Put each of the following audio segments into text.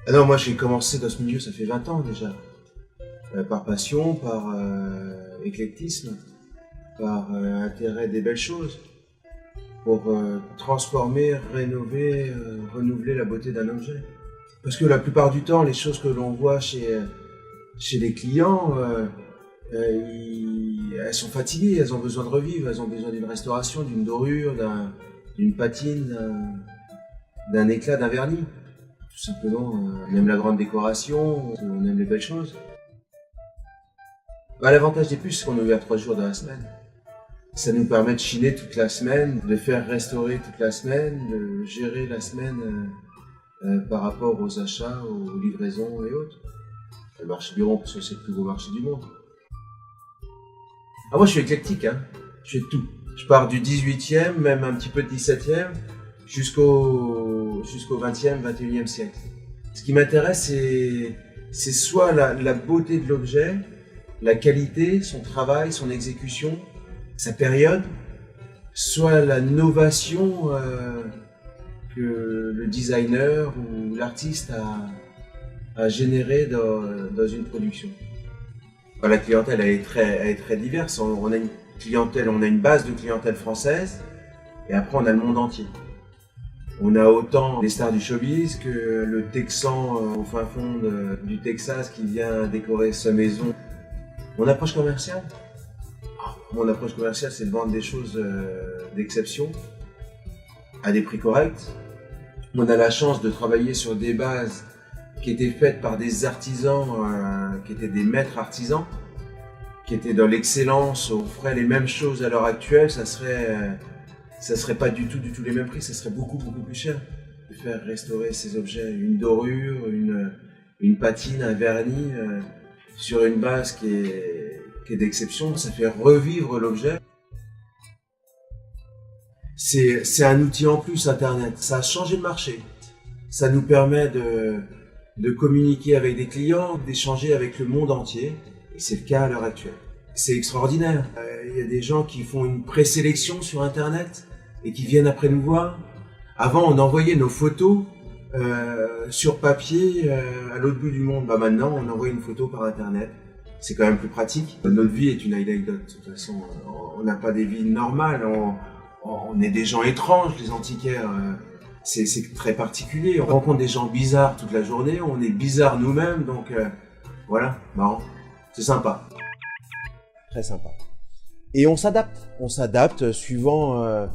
Ah non, moi j'ai commencé dans ce milieu, ça fait 20 ans déjà. Par passion, par éclectisme, par intérêt des belles choses, pour transformer, rénover, renouveler la beauté d'un objet. Parce que la plupart du temps, les choses que l'on voit chez les clients, elles sont fatiguées, elles ont besoin de revivre, elles ont besoin d'une restauration, d'une dorure, d'une patine, d'un éclat, d'un vernis. Tout simplement, on aime la grande décoration, on aime les belles choses. Bah, l'avantage des puces, c'est qu'on est ouvert 3 jours dans la semaine. Ça nous permet de chiner toute la semaine, de faire restaurer toute la semaine, de gérer la semaine par rapport aux achats, aux livraisons et autres. Le marché Biron, parce que c'est le plus gros marché du monde. Ah, moi je suis éclectique, hein. Je fais tout. Je pars du 18e, même un petit peu de 17e, jusqu'au 20e, 21e siècle. Ce qui m'intéresse, c'est soit la beauté de l'objet, la qualité, son travail, son exécution, sa période, soit la novation que le designer ou l'artiste a généré dans une production. La clientèle elle est très diverse. On a une clientèle, on a une base de clientèle française, et après on a le monde entier. On a autant les stars du showbiz que le Texan au fin fond du Texas qui vient décorer sa maison. Mon approche commerciale, c'est de vendre des choses d'exception à des prix corrects. On a la chance de travailler sur des bases qui étaient faites par des artisans, qui étaient des maîtres artisans, qui étaient dans l'excellence. On ferait les mêmes choses à l'heure actuelle, ça serait pas du tout les mêmes prix, ça serait beaucoup plus cher de faire restaurer ces objets, une dorure, une patine, un vernis, sur une base qui est d'exception. Ça fait revivre l'objet. C'est un outil en plus, Internet. Ça a changé le marché. Ça nous permet de communiquer avec des clients, d'échanger avec le monde entier. Et c'est le cas à l'heure actuelle. C'est extraordinaire. Il y a des gens qui font une présélection sur Internet et qui viennent après nous voir. Avant, on envoyait nos photos sur papier à l'autre bout du monde. Bah maintenant, on envoie une photo par Internet. C'est quand même plus pratique. Notre vie est une anecdote. De toute façon, on n'a pas des vies normales. On est des gens étranges, les antiquaires. C'est très particulier. On rencontre des gens bizarres toute la journée. On est bizarres nous-mêmes. Donc voilà, marrant. C'est sympa. Très sympa. Et on s'adapte. On s'adapte suivant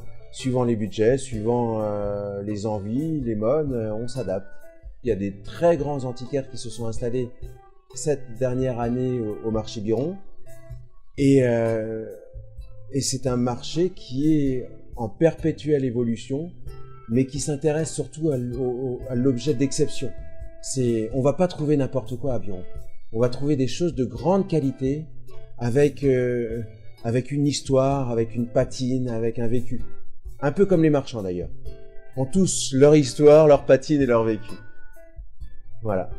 les budgets, suivant les envies, les modes. On s'adapte. Il y a des très grands antiquaires qui se sont installés cette dernière année au marché Biron. Et c'est un marché qui est en perpétuelle évolution, mais qui s'intéresse surtout à l'objet d'exception. On va pas trouver n'importe quoi à Biron. On va trouver des choses de grande qualité, avec une histoire, avec une patine, avec un vécu. Un peu comme les marchands d'ailleurs. Ils ont tous leur histoire, leur patine et leur vécu. Voilà.